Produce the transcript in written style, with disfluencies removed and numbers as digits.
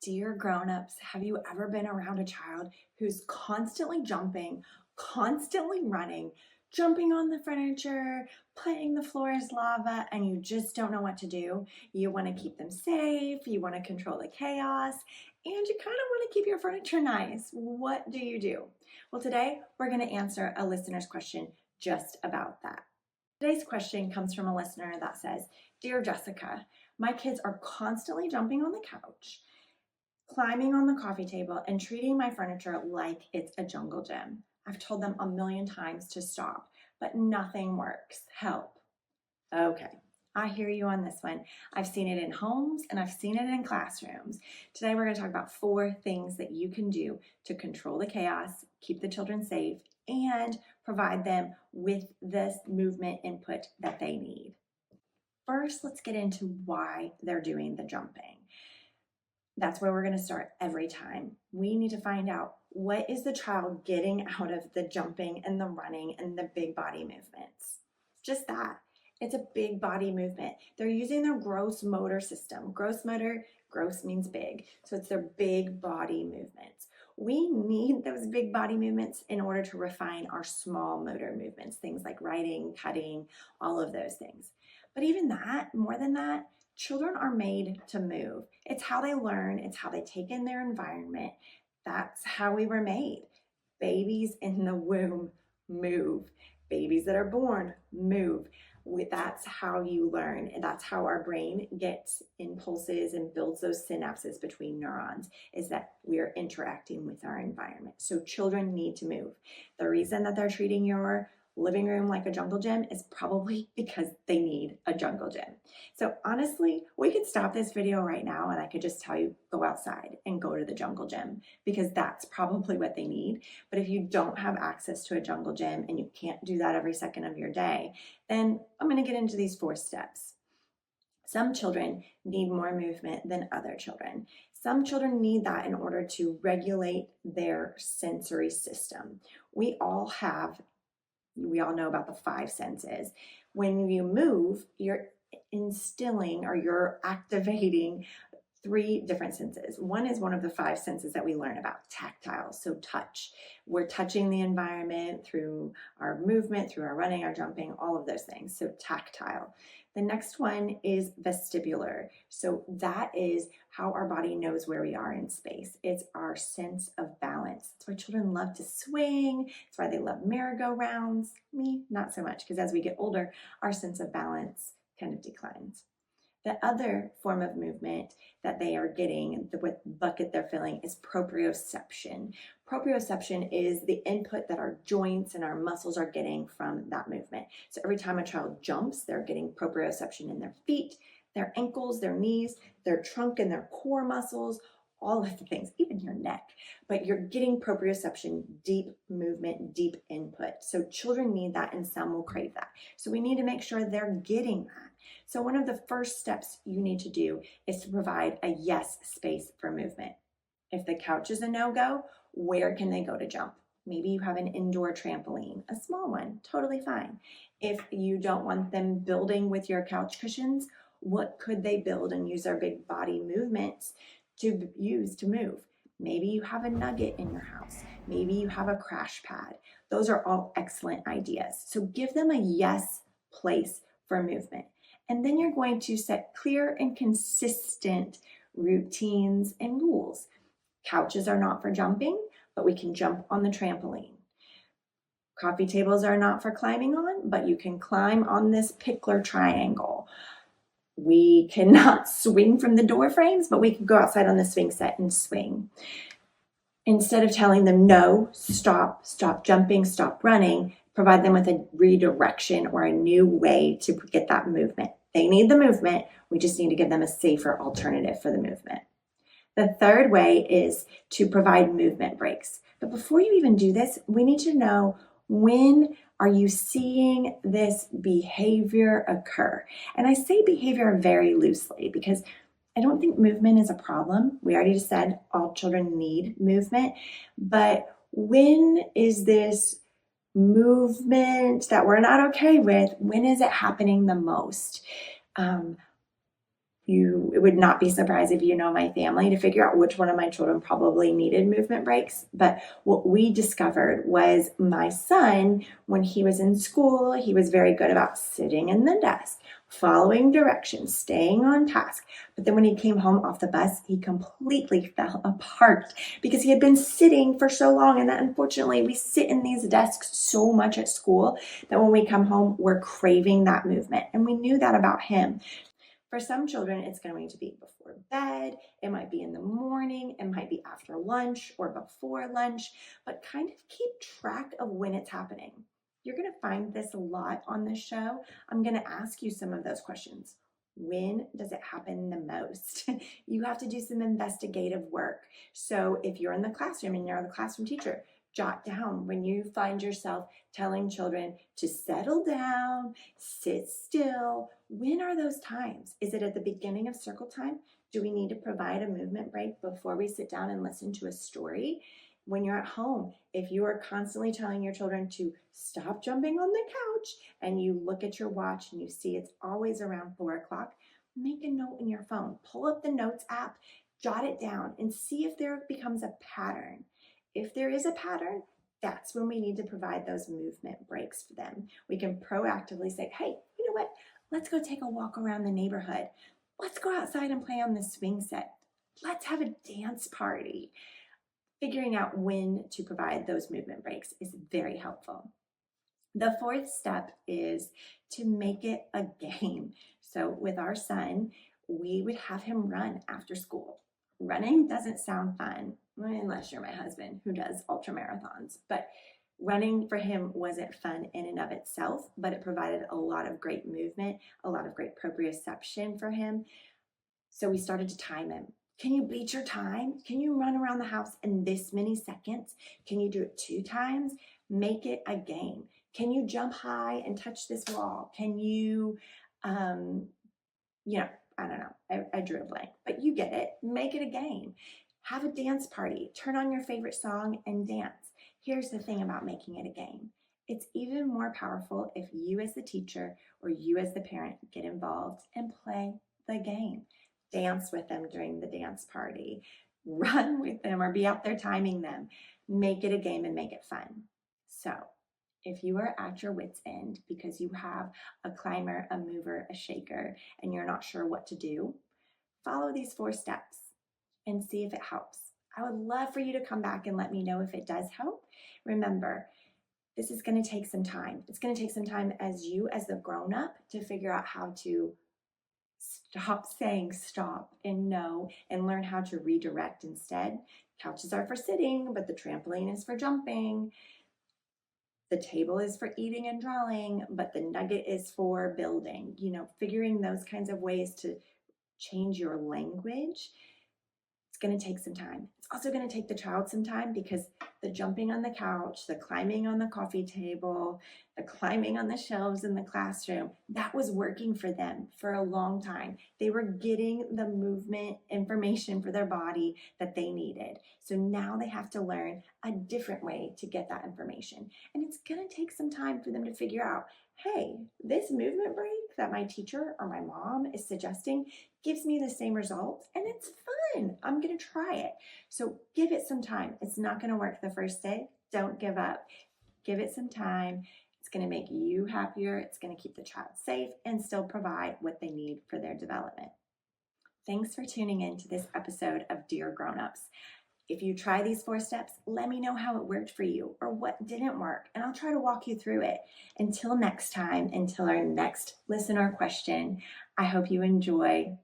Dear grown-ups, have you ever been around a child who's constantly jumping, constantly running, jumping on the furniture, playing the floor is lava, and you just don't know what to do? You want to keep them safe, you want to control the chaos, and you kind of want to keep your furniture nice. What do you do? Well, today we're going to answer a listener's question just about that. Today's question comes from a listener that says, Dear Jessica, my kids are constantly jumping on the couch, climbing on the coffee table, and treating my furniture like it's a jungle gym. I've told them a million times to stop, but nothing works. Help. Okay, I hear you on this one. I've seen it in homes and I've seen it in classrooms. Today we're going to talk about 4 things that you can do to control the chaos, keep the children safe, and provide them with this movement input that they need. First, let's get into why they're doing the jumping. That's where we're going to start every time. We need to find out, what is the child getting out of the jumping and the running and the big body movements? Just that. It's a big body movement. They're using their gross motor system. Gross means big. So it's their big body movements. We need those big body movements in order to refine our small motor movements, things like writing, cutting, all of those things. But even that, more than that, children are made to move. It's how they learn. It's how they take in their environment. That's how we were made. Babies in the womb move. Babies that are born move. That's how you learn, and that's how our brain gets impulses and builds those synapses between neurons, is that we are interacting with our environment. So children need to move. The reason that they're treating your living room like a jungle gym is probably because they need a jungle gym. So honestly, we could stop this video right now and I could just tell you, go outside and go to the jungle gym, because that's probably what they need. But if you don't have access to a jungle gym and you can't do that every second of your day, then I'm going to get into these 4 steps. Some children need more movement than other children. Some children need that in order to regulate their sensory system. We all know about the 5 senses. When you move, you're instilling or you're activating 3 different senses. One is one of the 5 senses that we learn about, tactile, so touch. We're touching the environment through our movement, through our running, our jumping, all of those things, so tactile. The next one is vestibular. So that is how our body knows where we are in space. It's our sense of balance. That's why children love to swing. That's why they love merry-go-rounds. Me, not so much, because as we get older, our sense of balance kind of declines. The other form of movement that they are getting, the bucket they're filling, is proprioception. Proprioception is the input that our joints and our muscles are getting from that movement. So every time a child jumps, they're getting proprioception in their feet, their ankles, their knees, their trunk and their core muscles, all of the things, even your neck. But you're getting proprioception, deep movement, deep input. So children need that, and some will crave that. So we need to make sure they're getting that. So one of the first steps you need to do is to provide a yes space for movement. If the couch is a no-go, where can they go to jump? Maybe you have an indoor trampoline, a small one, totally fine. If you don't want them building with your couch cushions, what could they build and use their big body movements to use to move? Maybe you have a nugget in your house. Maybe you have a crash pad. Those are all excellent ideas. So give them a yes place for movement. And then you're going to set clear and consistent routines and rules. Couches are not for jumping, but we can jump on the trampoline. Coffee tables are not for climbing on, but you can climb on this pickler triangle. We cannot swing from the door frames, but we can go outside on the swing set and swing. Instead of telling them no, stop jumping, stop running, provide them with a redirection or a new way to get that movement. They need the movement. We just need to give them a safer alternative for the movement. The third way is to provide movement breaks. But before you even do this, we need to know, when are you seeing this behavior occur? And I say behavior very loosely because I don't think movement is a problem. We already said all children need movement. But when is this movement that we're not okay with, when is it happening the most? it would not be surprised if you know my family to figure out which one of my children probably needed movement breaks. But what we discovered was my son, when he was in school, he was very good about sitting in the desk, following directions, staying on task. But then when he came home off the bus, he completely fell apart because he had been sitting for so long. And that, unfortunately, we sit in these desks so much at school that when we come home, we're craving that movement. And we knew that about him. For some children, it's going to be before bed, it might be in the morning, it might be after lunch or before lunch, but kind of keep track of when it's happening. You're going to find this a lot on this show. I'm going to ask you some of those questions. When does it happen the most? You have to do some investigative work. So if you're in the classroom and you're the classroom teacher, jot down when you find yourself telling children to settle down, sit still. When are those times? Is it at the beginning of circle time? Do we need to provide a movement break before we sit down and listen to a story? When you're at home, if you are constantly telling your children to stop jumping on the couch and you look at your watch and you see it's always around 4 o'clock, make a note in your phone. Pull up the notes app, jot it down, and see if there becomes a pattern. If there is a pattern, that's when we need to provide those movement breaks for them. We can proactively say, hey, you know what? Let's go take a walk around the neighborhood. Let's go outside and play on the swing set. Let's have a dance party. Figuring out when to provide those movement breaks is very helpful. The fourth step is to make it a game. So with our son, we would have him run after school. Running doesn't sound fun, unless you're my husband who does ultra marathons, but running for him wasn't fun in and of itself, but it provided a lot of great movement, a lot of great proprioception for him. So we started to time him. Can you beat your time? Can you run around the house in this many seconds? Can you do it 2 times? Make it a game. Can you jump high and touch this wall? Can you, I don't know. I drew a blank, but you get it. Make it a game. Have a dance party. Turn on your favorite song and dance. Here's the thing about making it a game. It's even more powerful if you as the teacher or you as the parent get involved and play the game. Dance with them during the dance party. Run with them or be out there timing them. Make it a game and make it fun. So if you are at your wit's end because you have a climber, a mover, a shaker, and you're not sure what to do, follow these 4 steps and see if it helps. I would love for you to come back and let me know if it does help. Remember, this is going to take some time. It's going to take some time as the grown-up, to figure out how to stop saying stop and no and learn how to redirect instead. Couches are for sitting, but the trampoline is for jumping. The table is for eating and drawing, but the nugget is for building. Figuring those kinds of ways to change your language. It's going to take some time. It's also going to take the child some time because the jumping on the couch, the climbing on the coffee table, the climbing on the shelves in the classroom, that was working for them for a long time. They were getting the movement information for their body that they needed. So now they have to learn a different way to get that information. And it's going to take some time for them to figure out, hey, this movement break that my teacher or my mom is suggesting gives me the same results and it's fun. I'm going to try it. So give it some time. It's not going to work the first day. Don't give up. Give it some time. It's going to make you happier. It's going to keep the child safe and still provide what they need for their development. Thanks for tuning in to this episode of Dear Grownups. If you try these 4 steps, let me know how it worked for you or what didn't work, and I'll try to walk you through it. Until next time, until our next listener question, I hope you enjoy